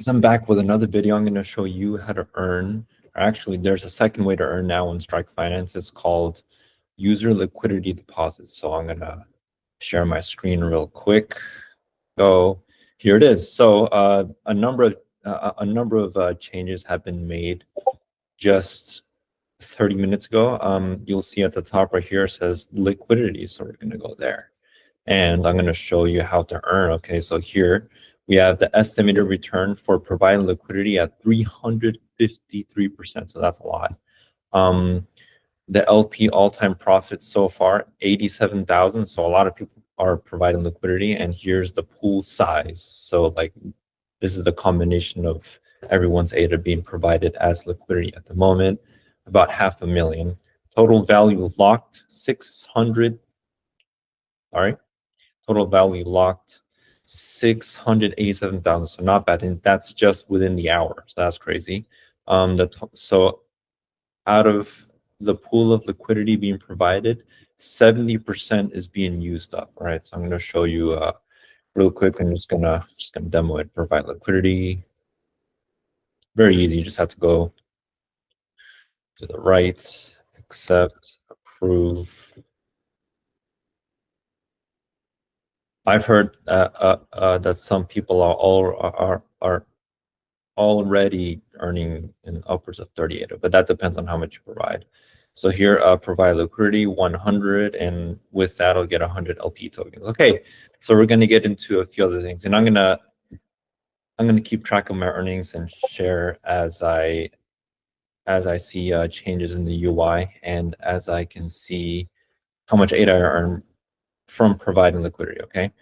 So I'm back with another video. I'm going to show you how to earn, or actually there's a second way to earn now in Strike Finance. It's called user liquidity deposits. So I'm going to share my screen real quick. So here it is. So a number of changes have been made just 30 minutes ago. You'll see at the top right here it says liquidity. So we're going to go there. And I'm going to show you how to earn. Okay, so here we have the estimated return for providing liquidity at 353%. So that's a lot. The LP all-time profit so far, 87,000. So a lot of people are providing liquidity. And here's the pool size. So like this is the combination of everyone's ADA being provided as liquidity at the moment, about 500,000. Total value locked, 600. All right. Total value locked, 687,000. So not bad, and that's just within the hour. So that's crazy. So out of the pool of liquidity being provided, 70% is being used up. All right. So I'm going to show you real quick. I'm just gonna demo it. Provide liquidity. Very easy. You just have to go to the right, accept, approve. I've heard that some people are already earning in upwards of 38, but that depends on how much you provide. So here, provide liquidity 100, and with that, I'll get 100 LP tokens. Okay, so we're going to get into a few other things, and I'm gonna keep track of my earnings and share as I see changes in the UI and as I can see how much ADA I earn from providing liquidity. Okay,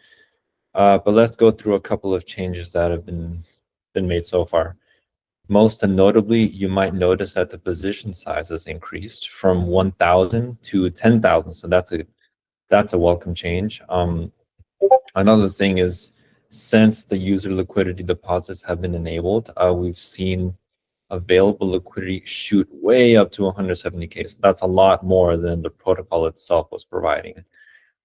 but let's go through a couple of changes that have been made so far. Most notably, you might notice that the position size has increased from 1,000 to 10,000. So that's a welcome change. Another thing is, since the user liquidity deposits have been enabled, we've seen available liquidity shoot way up to 170K. So that's a lot more than the protocol itself was providing.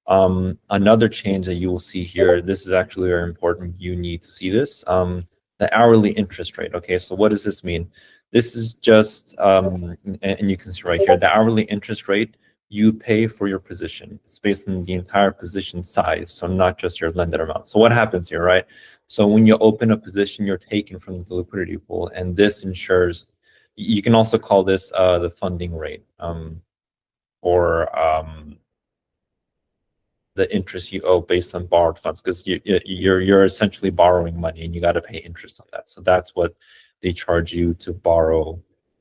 Another change that you will see here, this is actually very important. You need to see this. The hourly interest rate. Okay, so what does this mean? This is just, and you can see right here, the hourly interest rate you pay for your position. It's based on the entire position size, so not just your lended amount. So what happens here, right? So when you open a position, you're taking from the liquidity pool, and this ensures, you can also call this the funding rate, or the interest you owe based on borrowed funds, because you're essentially borrowing money and you got to pay interest on that. So that's what they charge you to borrow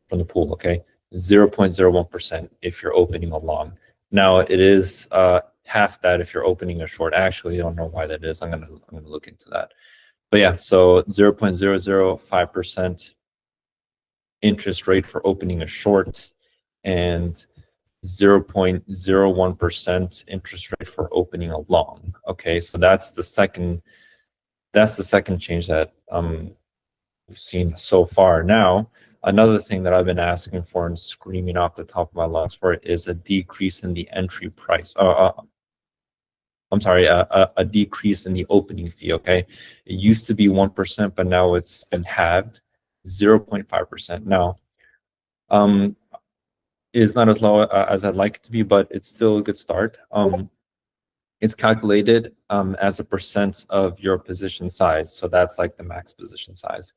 from the pool. Okay, 0.01% if you're opening a long. Now it is half that if you're opening a short. I actually don't know why that is. I'm gonna look into that. But yeah, so 0.005% interest rate for opening a short, and 0.01% interest rate for opening a long. Okay, so that's the second change that we've seen so far. Now, another thing that I've been asking for and screaming off the top of my lungs for is a decrease in the entry price. I'm sorry, a decrease in the opening fee. Okay, it used to be 1%, but now it's been halved, 0.5%. Now, is not as low as I'd like it to be, but it's still a good start. It's calculated as a percent of your position size. So that's like the max position size.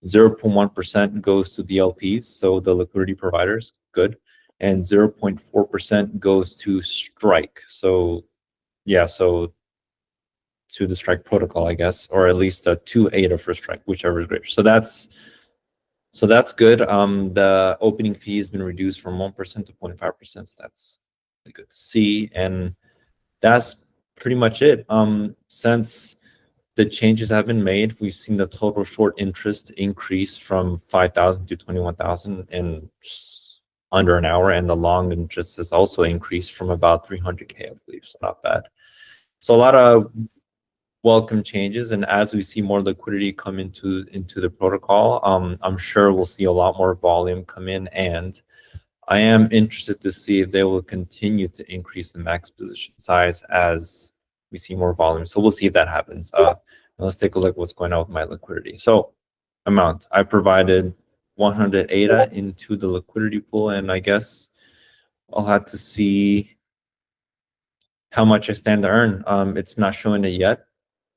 0.1% goes to the LPs, so the liquidity providers, good. And 0.4% goes to Strike. So yeah, so to the Strike protocol, I guess, or at least to ADA for Strike, whichever is greater. So that's good. The opening fee has been reduced from 1% to 0.5%. So that's really good to see. And that's pretty much it. Since the changes have been made, we've seen the total short interest increase from 5,000 to 21,000 in under an hour. And the long interest has also increased from about 300K, I believe. So not bad. So a lot of welcome changes, and as we see more liquidity come into the protocol, I'm sure we'll see a lot more volume come in, and I am interested to see if they will continue to increase the max position size as we see more volume. So we'll see if that happens. Let's take a look at what's going on with my liquidity. So amount. I provided 100 ADA into the liquidity pool, and I guess I'll have to see how much I stand to earn. It's not showing it yet,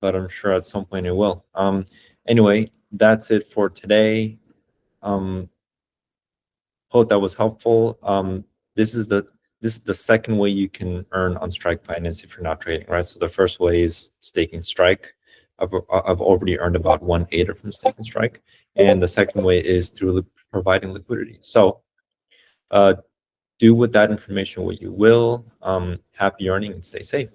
but I'm sure at some point it will. Anyway, that's it for today. Hope that was helpful. This is the second way you can earn on Strike Finance if you're not trading, right? So the first way is staking Strike. I've already earned about 1 ADA from staking Strike, and the second way is through providing liquidity. So do with that information what you will. Happy earning and stay safe.